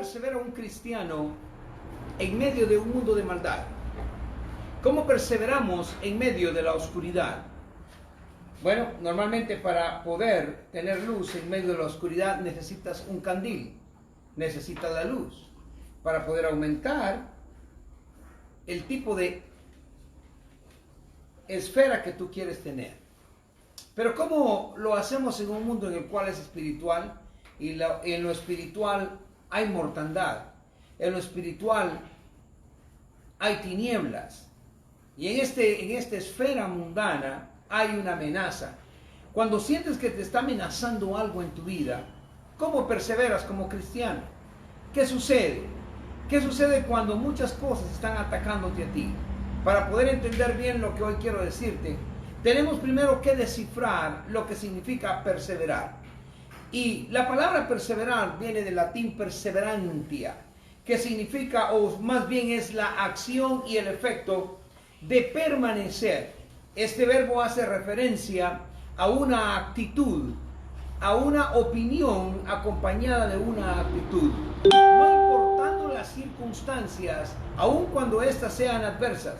persevera un cristiano en medio de un mundo de maldad? ¿Cómo perseveramos en medio de la oscuridad? Bueno, normalmente para poder tener luz en medio de la oscuridad necesitas un candil, necesitas la luz para poder aumentar el tipo de esfera que tú quieres tener. Pero ¿cómo lo hacemos en un mundo en el cual es espiritual? Y en lo espiritual hay mortandad, en lo espiritual hay tinieblas. Y en esta esfera mundana hay una amenaza. Cuando sientes que te está amenazando algo en tu vida, ¿cómo perseveras como cristiano? ¿Qué sucede? ¿Qué sucede cuando muchas cosas están atacándote a ti? Para poder entender bien lo que hoy quiero decirte, tenemos primero que descifrar lo que significa perseverar. Y la palabra perseverar viene del latín perseverantia, que significa, o más bien es la acción y el efecto de permanecer. Este verbo hace referencia a una actitud, a una opinión acompañada de una actitud. No importando las circunstancias, aun cuando éstas sean adversas,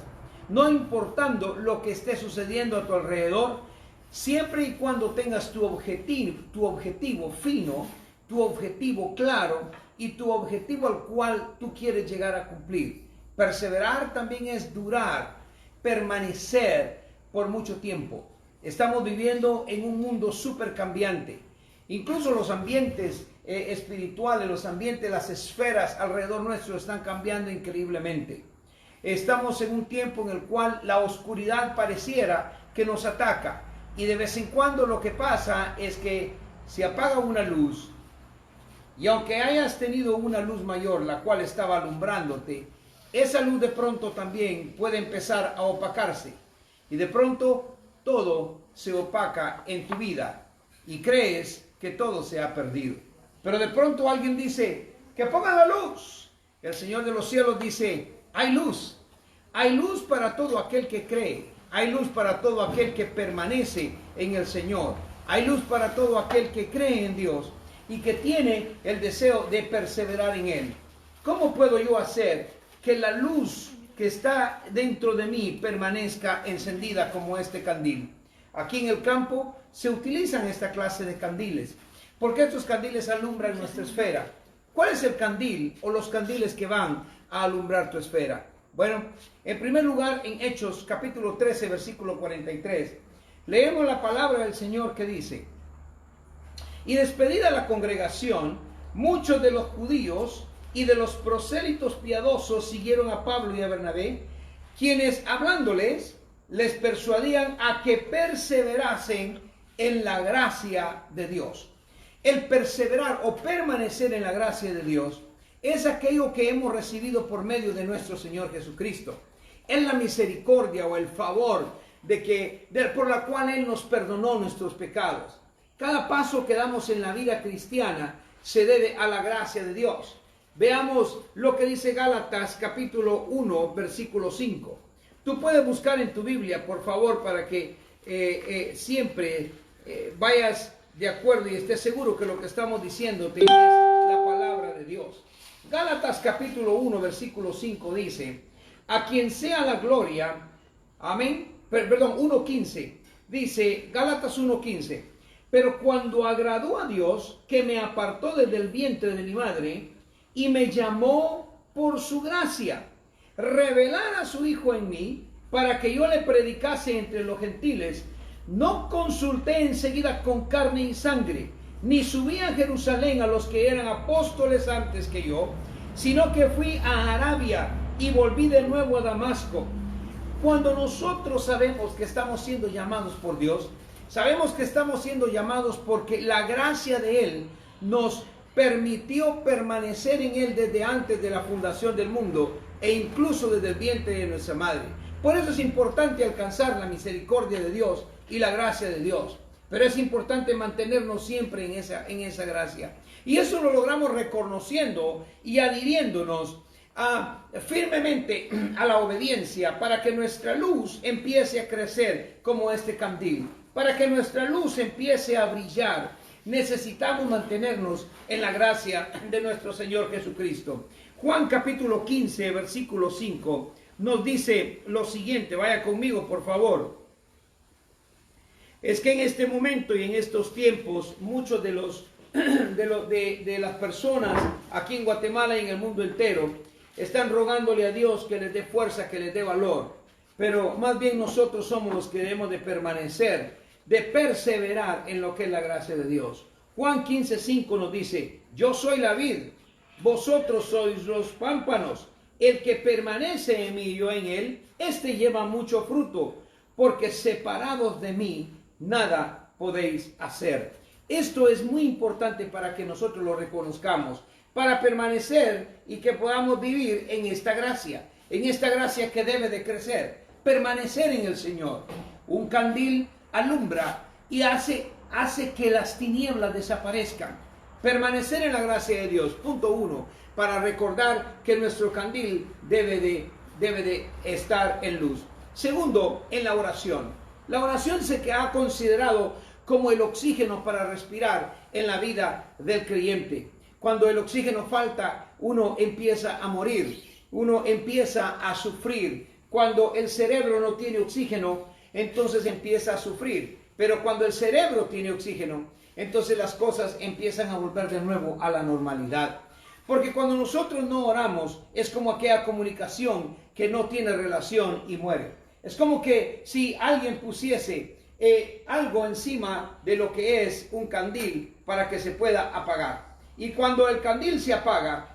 no importando lo que esté sucediendo a tu alrededor, siempre y cuando tengas tu objetivo fino, tu objetivo claro y tu objetivo al cual tú quieres llegar a cumplir. Perseverar también es durar, permanecer por mucho tiempo. Estamos viviendo en un mundo súper cambiante. Incluso los ambientes espirituales, los ambientes, las esferas alrededor nuestro están cambiando increíblemente. Estamos en un tiempo en el cual la oscuridad pareciera que nos ataca. Y de vez en cuando lo que pasa es que se apaga una luz. Y aunque hayas tenido una luz mayor, la cual estaba alumbrándote, esa luz de pronto también puede empezar a opacarse. Y de pronto todo se opaca en tu vida. Y crees que todo se ha perdido. Pero de pronto alguien dice, que pongan la luz. El Señor de los cielos dice, hay luz. Hay luz para todo aquel que cree. Hay luz para todo aquel que permanece en el Señor. Hay luz para todo aquel que cree en Dios y que tiene el deseo de perseverar en Él. ¿Cómo puedo yo hacer que la luz que está dentro de mí permanezca encendida como este candil? Aquí en el campo se utilizan esta clase de candiles, porque estos candiles alumbran nuestra esfera. ¿Cuál es el candil o los candiles que van a alumbrar tu esfera? Bueno, en primer lugar, en Hechos capítulo 13, versículo 43, leemos la palabra del Señor que dice: y despedida la congregación, muchos de los judíos y de los prosélitos piadosos siguieron a Pablo y a Bernabé, quienes hablándoles, les persuadían a que perseverasen en la gracia de Dios. El perseverar o permanecer en la gracia de Dios es aquello que hemos recibido por medio de nuestro Señor Jesucristo. Es la misericordia o el favor por la cual Él nos perdonó nuestros pecados. Cada paso que damos en la vida cristiana se debe a la gracia de Dios. Veamos lo que dice Gálatas capítulo 1, versículo 5. Tú puedes buscar en tu Biblia, por favor, para que siempre vayas de acuerdo y estés seguro que lo que estamos diciendo es la palabra de Dios. Gálatas capítulo 1, versículo 5 dice: a quien sea la gloria, amén, perdón, 1.15, dice Gálatas 1.15, pero cuando agradó a Dios, que me apartó desde el vientre de mi madre, y me llamó por su gracia, revelar a su Hijo en mí, para que yo le predicase entre los gentiles, no consulté enseguida con carne y sangre, ni subí a Jerusalén a los que eran apóstoles antes que yo, sino que fui a Arabia y volví de nuevo a Damasco. Cuando nosotros sabemos que estamos siendo llamados por Dios, sabemos que estamos siendo llamados porque la gracia de Él nos permitió permanecer en Él desde antes de la fundación del mundo e incluso desde el vientre de nuestra madre. Por eso es importante alcanzar la misericordia de Dios y la gracia de Dios. Pero es importante mantenernos siempre en esa gracia. Y eso lo logramos reconociendo y adhiriéndonos firmemente a la obediencia, para que nuestra luz empiece a crecer como este candil, para que nuestra luz empiece a brillar. necesitamos mantenernos en la gracia de nuestro Señor Jesucristo. Juan capítulo 15, versículo 5, nos dice lo siguiente. Vaya conmigo, por favor. Es que en este momento y en estos tiempos, muchos de las personas aquí en Guatemala y en el mundo entero están rogándole a Dios que les dé fuerza, que les dé valor. Pero más bien nosotros somos los que debemos de permanecer, de perseverar en lo que es la gracia de Dios. Juan 15:5 nos dice: yo soy la vid, vosotros sois los pámpanos. El que permanece en mí y yo en él, este lleva mucho fruto, porque separados de mí nada podéis hacer. Esto es muy importante para que nosotros lo reconozcamos, para permanecer y que podamos vivir en esta gracia que debe de crecer, permanecer en el Señor. Un candil alumbra y hace que las tinieblas desaparezcan. Permanecer en la gracia de Dios, punto 1, para recordar que nuestro candil debe de estar en luz. Segundo, en la oración. La oración se ha considerado como el oxígeno para respirar en la vida del creyente. Cuando el oxígeno falta, uno empieza a morir, uno empieza a sufrir. Cuando el cerebro no tiene oxígeno, entonces empieza a sufrir. Pero cuando el cerebro tiene oxígeno, entonces las cosas empiezan a volver de nuevo a la normalidad. Porque cuando nosotros no oramos, es como aquella comunicación que no tiene relación y muere. Es como que si alguien pusiese algo encima de lo que es un candil para que se pueda apagar. Y cuando el candil se apaga,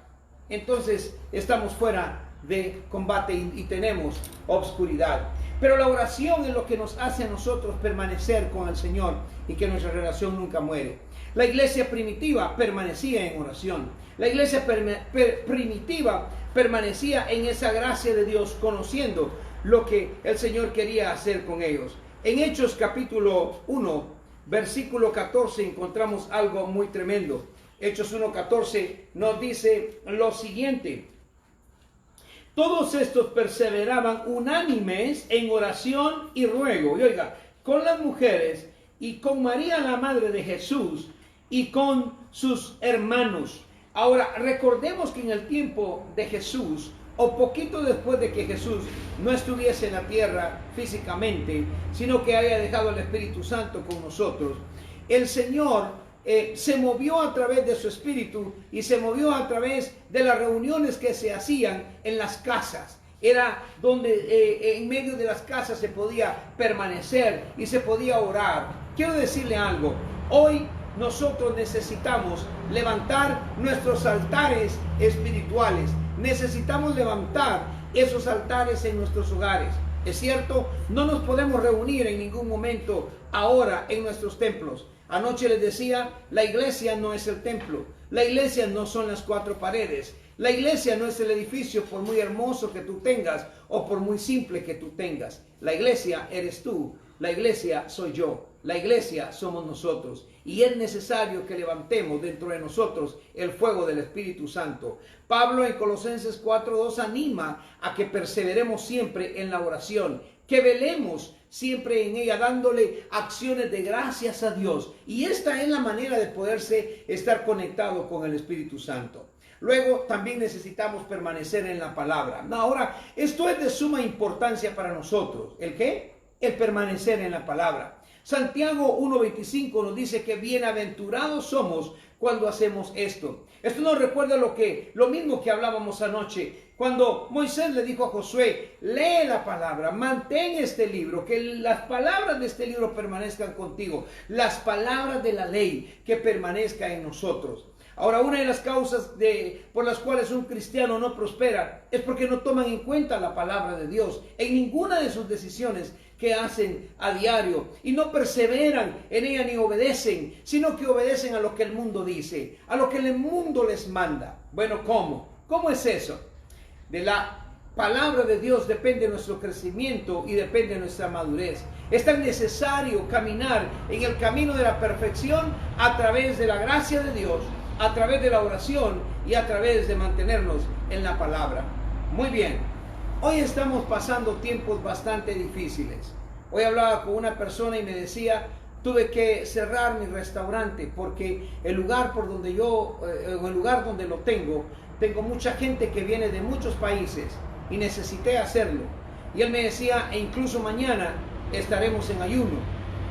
entonces estamos fuera de combate y tenemos obscuridad. Pero la oración es lo que nos hace a nosotros permanecer con el Señor y que nuestra relación nunca muere. La iglesia primitiva permanecía en oración. La iglesia primitiva permanecía en esa gracia de Dios, conociendo lo que el Señor quería hacer con ellos. En Hechos capítulo 1, versículo 14, encontramos algo muy tremendo. Hechos 1:14 nos dice lo siguiente: todos estos perseveraban unánimes en oración y ruego, y oiga, con las mujeres y con María la madre de Jesús y con sus hermanos. Ahora, recordemos que en el tiempo de Jesús, o poquito después de que Jesús no estuviese en la tierra físicamente, sino que haya dejado el Espíritu Santo con nosotros, el Señor se movió a través de su Espíritu y se movió a través de las reuniones que se hacían en las casas. Era donde en medio de las casas se podía permanecer y se podía orar. Quiero decirle algo, hoy nosotros necesitamos levantar nuestros altares espirituales. Necesitamos levantar esos altares en nuestros hogares. Es cierto, no nos podemos reunir en ningún momento ahora en nuestros templos. Anoche les decía, la iglesia no es el templo. La iglesia no son las cuatro paredes. La iglesia no es el edificio, por muy hermoso que tú tengas o por muy simple que tú tengas. La iglesia eres tú. La iglesia soy yo. La iglesia somos nosotros. Y es necesario que levantemos dentro de nosotros el fuego del Espíritu Santo. Pablo en Colosenses 4:2 anima a que perseveremos siempre en la oración, que velemos siempre en ella, dándole acciones de gracias a Dios. Y esta es la manera de poderse estar conectado con el Espíritu Santo. Luego también necesitamos permanecer en la palabra. Ahora, esto es de suma importancia para nosotros. ¿El qué? El permanecer en la palabra. Santiago 1:25 nos dice que bienaventurados somos cuando hacemos esto. Esto nos recuerda lo mismo que hablábamos anoche, cuando Moisés le dijo a Josué: lee la palabra, mantén este libro, que las palabras de este libro permanezcan contigo, las palabras de la ley que permanezcan en nosotros. Ahora, una de las causas por las cuales un cristiano no prospera es porque no toman en cuenta la palabra de Dios en ninguna de sus decisiones que hacen a diario, y no perseveran en ella ni obedecen, sino que obedecen a lo que el mundo dice, a lo que el mundo les manda. Bueno, ¿cómo? ¿Cómo es eso? De la palabra de Dios depende nuestro crecimiento y depende nuestra madurez. Es tan necesario caminar en el camino de la perfección a través de la gracia de Dios, a través de la oración y a través de mantenernos en la palabra. Muy bien. Hoy estamos pasando tiempos bastante difíciles. Hoy hablaba con una persona y me decía, tuve que cerrar mi restaurante porque el lugar por donde el lugar donde lo tengo mucha gente que viene de muchos países y necesité hacerlo. Y él me decía, e incluso mañana estaremos en ayuno.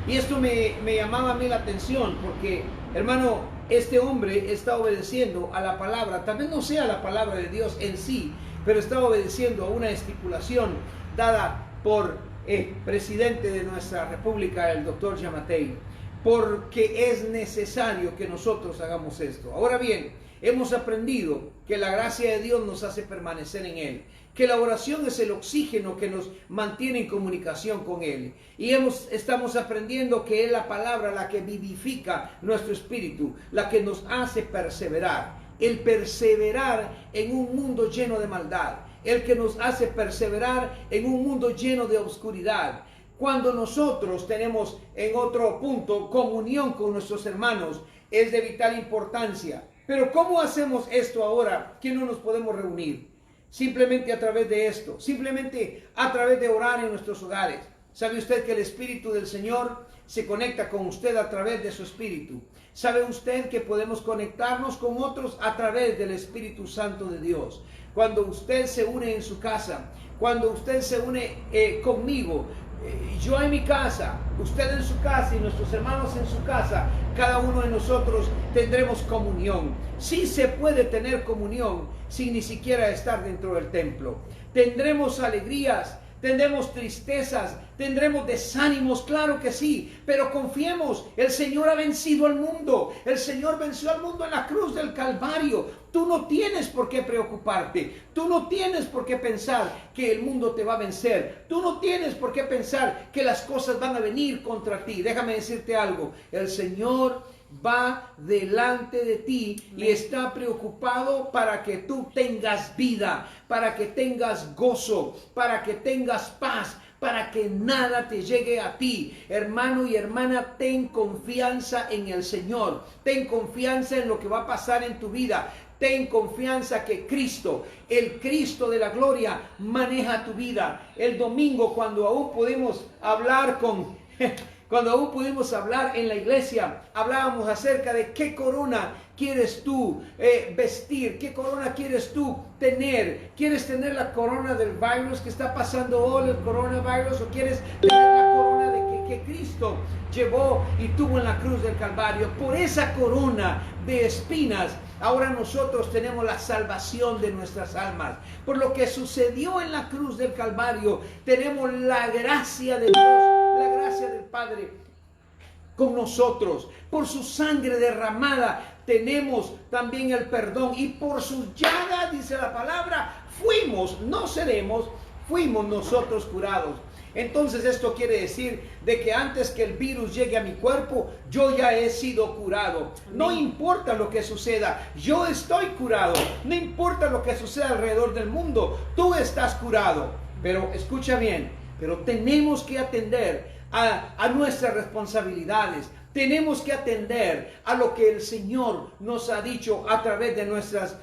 Y esto me llamaba a mí la atención porque, hermano, este hombre está obedeciendo a la palabra, tal vez no sea la palabra de Dios en sí, pero está obedeciendo a una estipulación dada por el presidente de nuestra república, el doctor Yamatei, porque es necesario que nosotros hagamos esto. Ahora bien, hemos aprendido que la gracia de Dios nos hace permanecer en Él, que la oración es el oxígeno que nos mantiene en comunicación con Él. Y estamos aprendiendo que es la palabra la que vivifica nuestro espíritu, la que nos hace perseverar. El perseverar en un mundo lleno de maldad, el que nos hace perseverar en un mundo lleno de oscuridad. Cuando nosotros tenemos, en otro punto, comunión con nuestros hermanos, es de vital importancia. Pero ¿cómo hacemos esto ahora que no nos podemos reunir? Simplemente a través de esto, simplemente a través de orar en nuestros hogares. ¿Sabe usted que el Espíritu del Señor se conecta con usted a través de su Espíritu? ¿Sabe usted que podemos conectarnos con otros a través del Espíritu Santo de Dios? Cuando usted se une en su casa, cuando usted se une conmigo, yo en mi casa, usted en su casa y nuestros hermanos en su casa, cada uno de nosotros tendremos comunión. Sí se puede tener comunión sin ni siquiera estar dentro del templo. Tendremos alegrías, tendremos tristezas, tendremos desánimos, claro que sí, pero confiemos, el Señor ha vencido al mundo, el Señor venció al mundo en la cruz del Calvario. Tú no tienes por qué preocuparte, tú no tienes por qué pensar que el mundo te va a vencer, tú no tienes por qué pensar que las cosas van a venir contra ti. Déjame decirte algo, el Señor va delante de ti y está preocupado para que tú tengas vida, para que tengas gozo, para que tengas paz, para que nada te llegue a ti. Hermano y hermana, ten confianza en el Señor, ten confianza en lo que va a pasar en tu vida. Ten confianza que Cristo, el Cristo de la gloria, maneja tu vida. El domingo, cuando aún pudimos hablar en la iglesia, hablábamos acerca de qué corona quieres tú vestir, qué corona quieres tú tener. ¿Quieres tener la corona del virus que está pasando hoy, el coronavirus, o quieres tener la corona de que Cristo llevó y tuvo en la cruz del Calvario? Por esa corona de espinas, ahora nosotros tenemos la salvación de nuestras almas. Por lo que sucedió en la cruz del Calvario, tenemos la gracia de Dios, la gracia del Padre con nosotros. Por su sangre derramada tenemos también el perdón, y por sus llagas, dice la palabra, fuimos nosotros curados. Entonces esto quiere decir de que antes que el virus llegue a mi cuerpo, yo ya he sido curado. No importa lo que suceda, yo estoy curado. No importa lo que suceda alrededor del mundo, tú estás curado. Pero escucha bien, pero tenemos que atender a nuestras responsabilidades. Tenemos que atender a lo que el Señor nos ha dicho a través de nuestros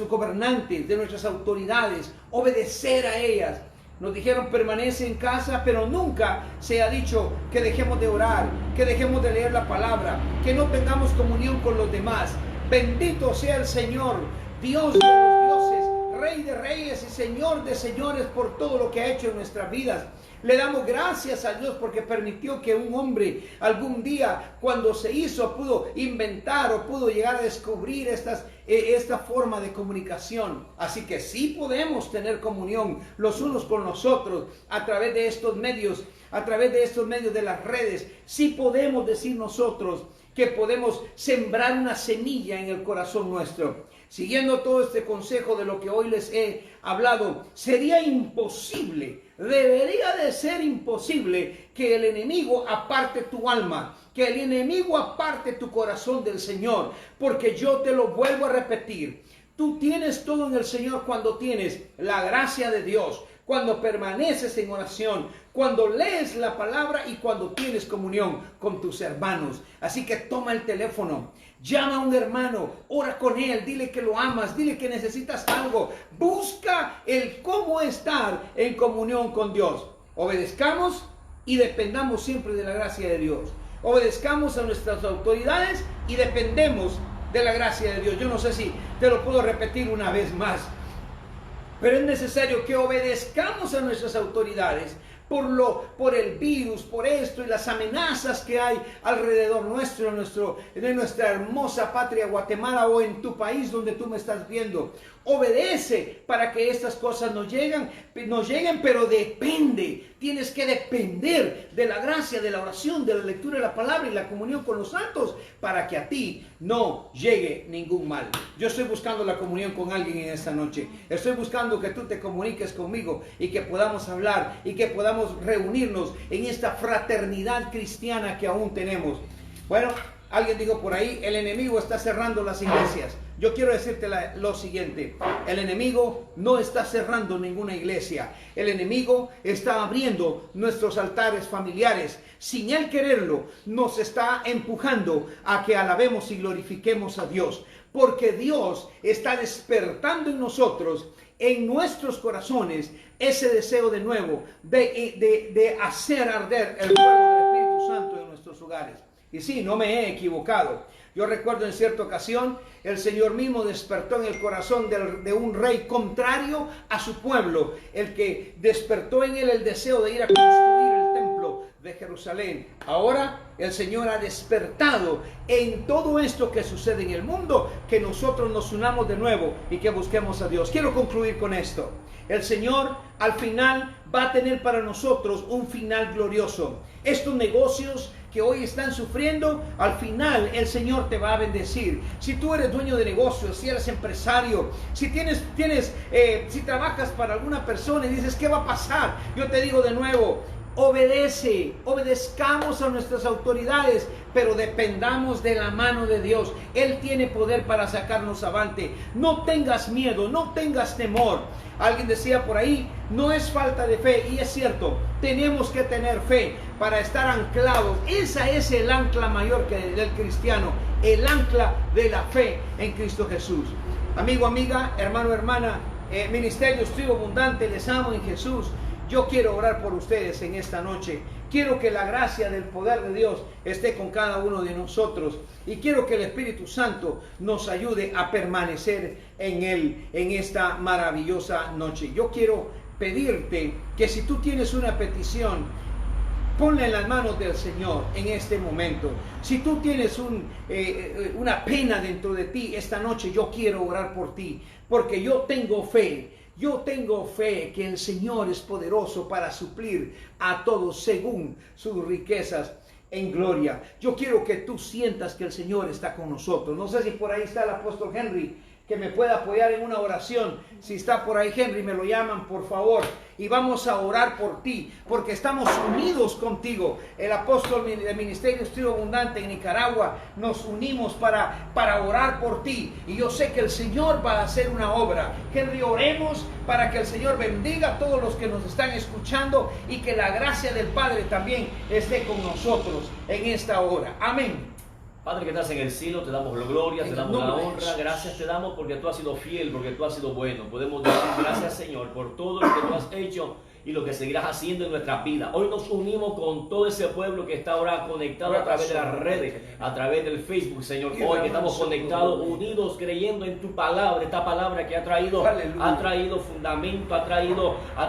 gobernantes, de nuestras autoridades, obedecer a ellas. Nos dijeron permanece en casa, pero nunca se ha dicho que dejemos de orar, que dejemos de leer la palabra, que no tengamos comunión con los demás. Bendito sea el Señor, Dios de los dioses, Rey de reyes y Señor de señores, por todo lo que ha hecho en nuestras vidas. Le damos gracias a Dios porque permitió que un hombre algún día, cuando se hizo, pudo inventar o pudo llegar a descubrir esta forma de comunicación. Así que sí podemos tener comunión los unos con los otros a través de estos medios, de las redes. Sí podemos decir nosotros que podemos sembrar una semilla en el corazón nuestro. Siguiendo todo este consejo de lo que hoy les he hablado, sería imposible, debería de ser imposible que el enemigo aparte tu alma, que el enemigo aparte tu corazón del Señor, porque yo te lo vuelvo a repetir, tú tienes todo en el Señor cuando tienes la gracia de Dios, cuando permaneces en oración, cuando lees la palabra y cuando tienes comunión con tus hermanos. Así que toma el teléfono, llama a un hermano, ora con él, dile que lo amas, dile que necesitas algo. Busca el cómo estar en comunión con Dios. Obedezcamos y dependamos siempre de la gracia de Dios. Obedezcamos a nuestras autoridades y dependemos de la gracia de Dios. Yo no sé si te lo puedo repetir una vez más, pero es necesario que obedezcamos a nuestras autoridades por el virus, por esto y las amenazas que hay alrededor nuestro, de nuestra hermosa patria Guatemala, o en tu país donde tú me estás viendo. Obedece para que estas cosas nos lleguen, pero depende. Tienes que depender de la gracia, de la oración, de la lectura de la palabra y la comunión con los santos, para que a ti no llegue ningún mal. Yo estoy buscando la comunión con alguien en esta noche. Estoy buscando que tú te comuniques conmigo y que podamos hablar y que podamos reunirnos en esta fraternidad cristiana que aún tenemos. Bueno, alguien dijo por ahí, el enemigo está cerrando las iglesias. Yo quiero decirte lo siguiente: el enemigo no está cerrando ninguna iglesia. El enemigo está abriendo nuestros altares familiares. Sin él quererlo, nos está empujando a que alabemos y glorifiquemos a Dios. Porque Dios está despertando en nosotros, en nuestros corazones, ese deseo de nuevo de hacer arder el fuego del Espíritu Santo en nuestros hogares. Y sí, no me he equivocado. Yo recuerdo en cierta ocasión, el Señor mismo despertó en el corazón de un rey contrario a su pueblo, el que despertó en él el deseo de ir a construir el templo de Jerusalén. Ahora el Señor ha despertado en todo esto que sucede en el mundo, que nosotros nos unamos de nuevo y que busquemos a Dios. Quiero concluir con esto. El Señor al final va a tener para nosotros un final glorioso. Estos negocios que hoy están sufriendo, al final el Señor te va a bendecir. Si tú eres dueño de negocios, si eres empresario, si si trabajas para alguna persona y dices, ¿qué va a pasar? Yo te digo de nuevo, obedezcamos a nuestras autoridades, pero dependamos de la mano de Dios. Él tiene poder para sacarnos avante. No tengas miedo, no tengas temor. Alguien decía por ahí, no es falta de fe, y es cierto, tenemos que tener fe para estar anclados. Esa es el ancla mayor del cristiano, el ancla de la fe en Cristo Jesús. Amigo, amiga, hermano, hermana, Ministerio Tribu Abundante, les amo en Jesús. Yo quiero orar por ustedes en esta noche. Quiero que la gracia del poder de Dios esté con cada uno de nosotros. Y quiero que el Espíritu Santo nos ayude a permanecer en Él en esta maravillosa noche. Yo quiero pedirte que si tú tienes una petición, ponla en las manos del Señor en este momento. Si tú tienes una pena dentro de ti esta noche, yo quiero orar por ti. Porque yo tengo fe. Yo tengo fe que el Señor es poderoso para suplir a todos según sus riquezas en gloria. Yo quiero que tú sientas que el Señor está con nosotros. No sé si por ahí está el apóstol Henry, que me pueda apoyar en una oración. Si está por ahí Henry, me lo llaman por favor. Y vamos a orar por ti, porque estamos unidos contigo. El apóstol del Ministerio Tribu Abundante en Nicaragua, nos unimos para orar por ti. Y yo sé que el Señor va a hacer una obra. Henry, oremos para que el Señor bendiga a todos los que nos están escuchando y que la gracia del Padre también esté con nosotros en esta hora. Amén. Padre que estás en el cielo, te damos la gloria, te damos la honra, gracias te damos porque tú has sido fiel, porque tú has sido bueno. Podemos decir gracias, Señor, por todo lo que tú has hecho y lo que seguirás haciendo en nuestra vida. Hoy nos unimos con todo ese pueblo que está ahora conectado a través de las redes, a través del Facebook, Señor. Hoy que estamos conectados, unidos, creyendo en tu palabra, esta palabra que ha traído fundamento, ha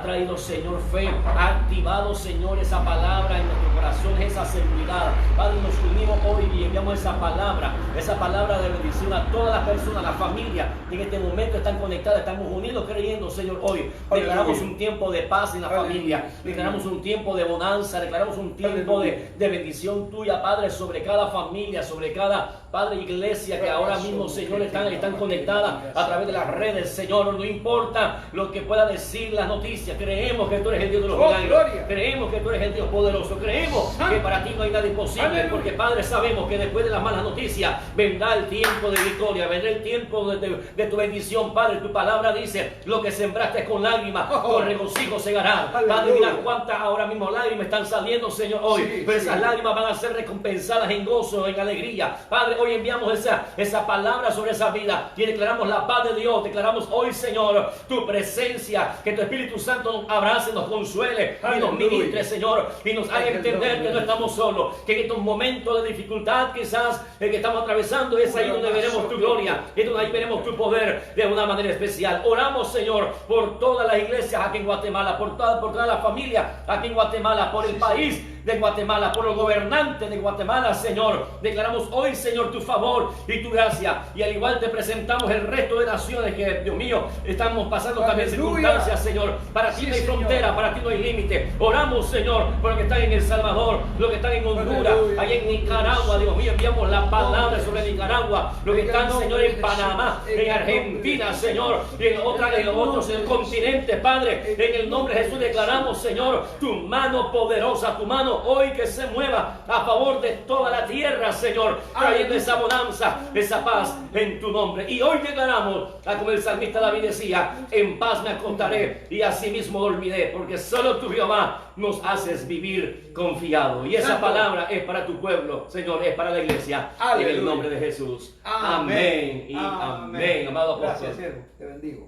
traído, Señor, fe, ha activado, Señor, esa palabra en nuestro corazón, esa seguridad. Padre, nos unimos hoy y enviamos esa palabra de bendición a todas las personas, a la familia que en este momento están conectadas, estamos unidos creyendo, Señor. Hoy declaramos un tiempo de paz en la familia, declaramos un tiempo de bonanza, declaramos un tiempo de bendición tuya, Padre, sobre cada familia, sobre cada, Padre, iglesia que ahora mismo, Señor, están conectadas a través de las redes, Señor. No importa lo que pueda decir las noticias, creemos que tú eres el Dios de los milagros, creemos que tú eres el Dios poderoso, creemos que para ti no hay nada imposible, porque, Padre, sabemos que después de las malas noticias vendrá el tiempo de victoria, vendrá el tiempo de tu bendición, Padre. Tu palabra dice, lo que sembraste con lágrimas, con regocijo segará. Padre, mira cuántas ahora mismo lágrimas están saliendo, Señor, hoy, pero esas lágrimas van a ser recompensadas en gozo, en alegría. Padre, hoy hoy enviamos esa palabra sobre esa vida y declaramos la paz de Dios. Declaramos hoy, Señor, tu presencia, que tu Espíritu Santo nos abrace, nos consuele y nos ministre, Señor, y nos haga entender que no estamos solos, que en estos momentos de dificultad quizás que estamos atravesando es ahí donde veremos tu gloria, es donde ahí veremos tu poder de una manera especial. Oramos, Señor, por todas las iglesias aquí en Guatemala, por toda la familia aquí en Guatemala, por el país de Guatemala, por los gobernantes de Guatemala, Señor. Declaramos hoy, Señor, tu favor y tu gracia, y al igual te presentamos el resto de naciones que, Dios mío, estamos pasando también circunstancias, Señor. Para ti no hay frontera, para ti no hay límite. Oramos, Señor, por los que están en El Salvador, los que están en Honduras, allá en Nicaragua, Dios mío, enviamos la palabra sobre Nicaragua, los que están, Señor, en Panamá, en Argentina, Señor, y en otros continentes, Padre, en el nombre de Jesús declaramos, Señor, tu mano poderosa, tu mano hoy que se mueva a favor de toda la tierra, Señor, trayendo esa bonanza, esa paz en tu nombre. Y hoy declaramos, como el salmista David decía, en paz me acostaré y asimismo dormiré, porque solo tú, Jehová, nos haces vivir confiado. Y esa palabra es para tu pueblo, Señor, es para la iglesia. Aleluya. En el nombre de Jesús. Amén y amén. Amado apóstol. Gracias, siervo. Te bendigo.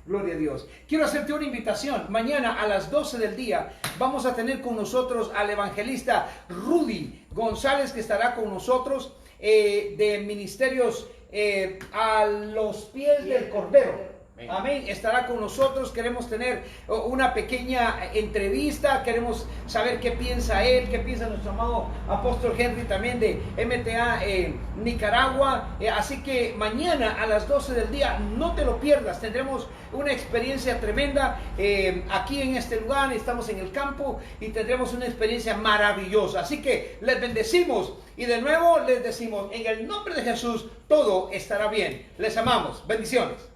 Gloria a Dios. Quiero hacerte una invitación. Mañana a las 12 del día vamos a tener con nosotros al evangelista Rudy González, que estará con nosotros de Ministerios a los Pies del Cordero. Amén. Estará con nosotros. Queremos tener una pequeña entrevista. Queremos saber qué piensa él, qué piensa nuestro amado apóstol Henry también de MTA Nicaragua. Así que mañana a las 12 del día no te lo pierdas. Tendremos una experiencia tremenda aquí en este lugar. Estamos en el campo y tendremos una experiencia maravillosa. Así que les bendecimos y de nuevo les decimos, en el nombre de Jesús todo estará bien. Les amamos. Bendiciones.